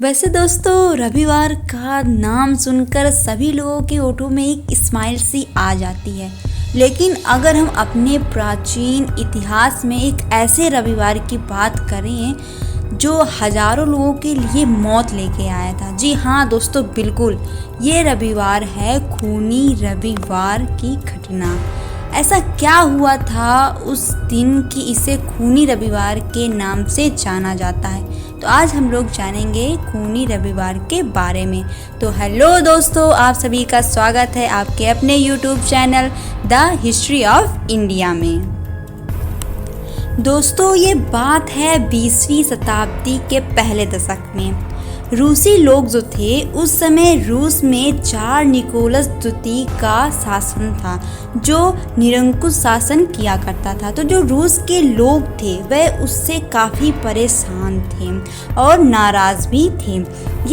वैसे दोस्तों, रविवार का नाम सुनकर सभी लोगों के होठों में एक स्माइल सी आ जाती है। लेकिन अगर हम अपने प्राचीन इतिहास में एक ऐसे रविवार की बात करें जो हजारों लोगों के लिए मौत लेके आया था। जी हाँ दोस्तों, बिल्कुल ये रविवार है खूनी रविवार की घटना। ऐसा क्या हुआ था उस दिन कि इसे खूनी रविवार के नाम से जाना जाता है। तो आज हम लोग जानेंगे खूनी रविवार के बारे में। तो हेलो दोस्तों, आप सभी का स्वागत है आपके अपने YouTube channel the history of India में। दोस्तों, ये बात है 20वीं शताब्दी के पहले दशक में। रूसी लोग जो थे उस समय रूस में जार निकोलस द्वितीय का शासन था, जो निरंकुश शासन किया करता था। तो जो रूस के लोग थे वह उससे काफ़ी परेशान थे और नाराज़ भी थे।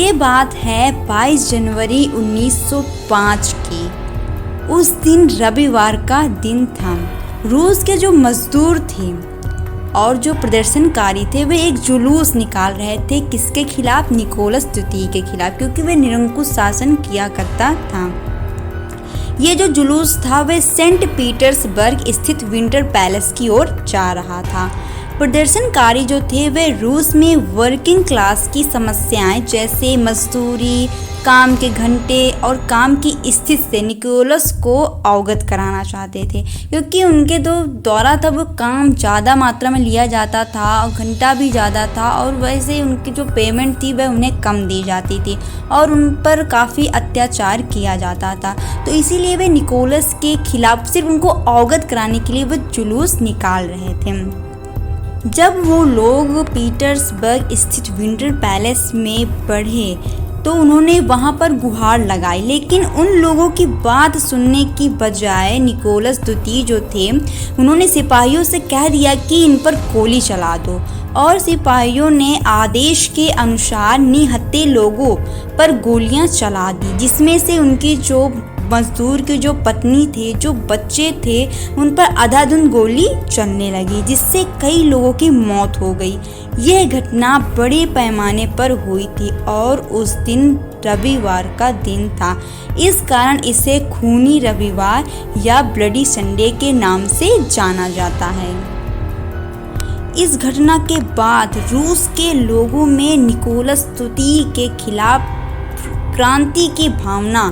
ये बात है 22 जनवरी 1905 की। उस दिन रविवार का दिन था। रूस के जो मजदूर थे और जो प्रदर्शनकारी थे वे एक जुलूस निकाल रहे थे। किसके खिलाफ? निकोलस द्वितीय के खिलाफ, क्योंकि वे निरंकुश शासन किया करता था। ये जो जुलूस था वह सेंट पीटर्सबर्ग स्थित विंटर पैलेस की ओर जा रहा था। प्रदर्शनकारी जो थे वे रूस में वर्किंग क्लास की समस्याएं जैसे मजदूरी, काम के घंटे और काम की स्थिति से निकोलस को अवगत कराना चाहते थे, क्योंकि उनके जो दौरा था वो काम ज़्यादा मात्रा में लिया जाता था और घंटा भी ज़्यादा था, और वैसे उनकी जो पेमेंट थी वह उन्हें कम दी जाती थी और उन पर काफ़ी अत्याचार किया जाता था। तो इसीलिए वे निकोलस के खिलाफ सिर्फ उनको अवगत कराने के लिए वो जुलूस निकाल रहे थे। जब वो लोग पीटर्सबर्ग स्थित विंटर पैलेस में बढ़े तो उन्होंने वहां पर गुहार लगाई, लेकिन उन लोगों की बात सुनने की बजाय निकोलस द्वितीय जो थे उन्होंने सिपाहियों से कह दिया कि इन पर गोली चला दो, और सिपाहियों ने आदेश के अनुसार निहत्थे लोगों पर गोलियां चला दी, जिसमें से उनकी जो मजदूर की जो पत्नी थे, जो बच्चे थे, उन पर अंधाधुंध गोली चलने लगी, जिससे कई लोगों की मौत हो गई। यह घटना बड़े पैमाने पर हुई थी और उस दिन रविवार का दिन था। इस कारण इसे खूनी रविवार या ब्लडी संडे के नाम से जाना जाता है। इस घटना के बाद रूस के लोगों में निकोलस द्वितीय के खिलाफ क्रांति की भावना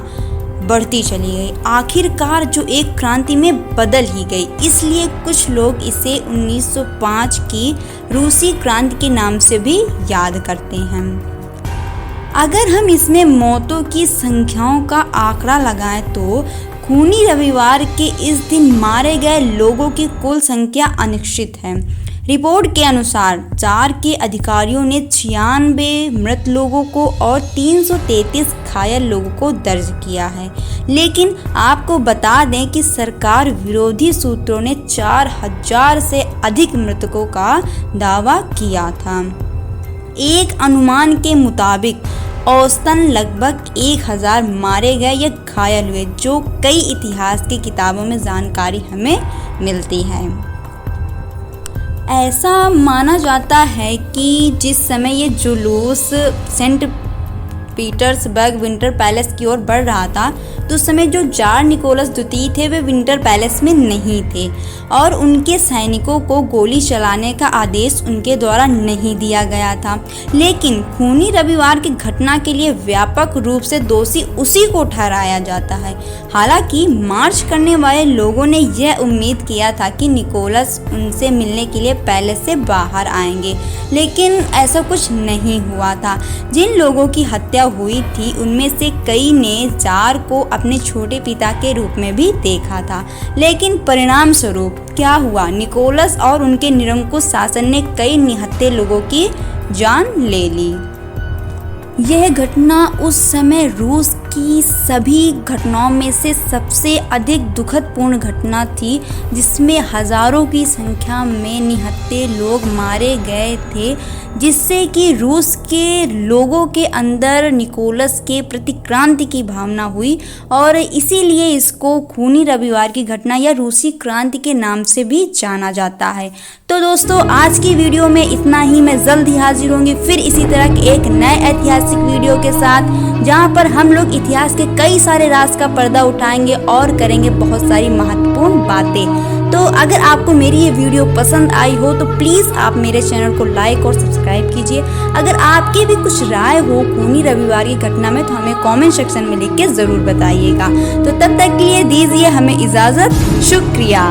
बढ़ती चली गई। आखिरकार जो एक क्रांति में बदल ही गई। इसलिए कुछ लोग इसे 1905 की रूसी क्रांति के नाम से भी याद करते हैं। अगर हम इसमें मौतों की संख्याओं का आंकड़ा लगाएं तो खूनी रविवार के इस दिन मारे गए लोगों की कुल संख्या अनिश्चित है। रिपोर्ट के अनुसार जार के अधिकारियों ने 96 मृत लोगों को और 333 घायल लोगों को दर्ज किया है, लेकिन आपको बता दें कि सरकार विरोधी सूत्रों ने 4000 से अधिक मृतकों का दावा किया था। एक अनुमान के मुताबिक औसतन लगभग 1000 मारे गए या घायल हुए, जो कई इतिहास की किताबों में जानकारी हमें मिलती है। ऐसा माना जाता है कि जिस समय ये जुलूस सेंट पीटर्सबर्ग विंटर पैलेस की ओर बढ़ रहा था तो उस समय जो जार निकोलस द्वितीय थे वे विंटर पैलेस में नहीं थे और उनके सैनिकों को गोली चलाने का आदेश उनके द्वारा नहीं दिया गया था। लेकिन खूनी रविवार की घटना के लिए व्यापक रूप से दोषी उसी को ठहराया जाता है। हालांकि मार्च करने वाले लोगों ने यह उम्मीद किया था कि निकोलस उनसे मिलने के लिए पैलेस से बाहर आएंगे, लेकिन ऐसा कुछ नहीं हुआ था। जिन लोगों की हत्या हुई थी उनमें से कई ने जार को अपने छोटे पिता के रूप में भी देखा था, लेकिन परिणाम स्वरूप क्या हुआ? निकोलस और उनके निरंकुश शासन ने कई निहत्थे लोगों की जान ले ली। यह घटना उस समय रूस की सभी घटनाओं में से सबसे अधिक दुखदपूर्ण घटना थी, जिसमें हज़ारों की संख्या में निहत्थे लोग मारे गए थे, जिससे कि रूस के लोगों के अंदर निकोलस के प्रति क्रांति की भावना हुई और इसीलिए इसको खूनी रविवार की घटना या रूसी क्रांति के नाम से भी जाना जाता है। तो दोस्तों, आज की वीडियो में इतना ही। मैं जल्द ही हाजिर होंगी फिर इसी तरह के एक नए ऐतिहासिक वीडियो के साथ, जहां पर हम लोग इतिहास के कई सारे राज का पर्दा उठाएंगे और करेंगे बहुत सारी महत्वपूर्ण बातें। तो अगर आपको मेरी ये वीडियो पसंद आई हो तो प्लीज़ आप मेरे चैनल को लाइक और सब्सक्राइब कीजिए। अगर आपकी भी कुछ राय हो खूनी रविवार की घटना में तो हमें कमेंट सेक्शन में लिख के ज़रूर बताइएगा। तो तब तक के लिए दीजिए हमें इजाज़त। शुक्रिया।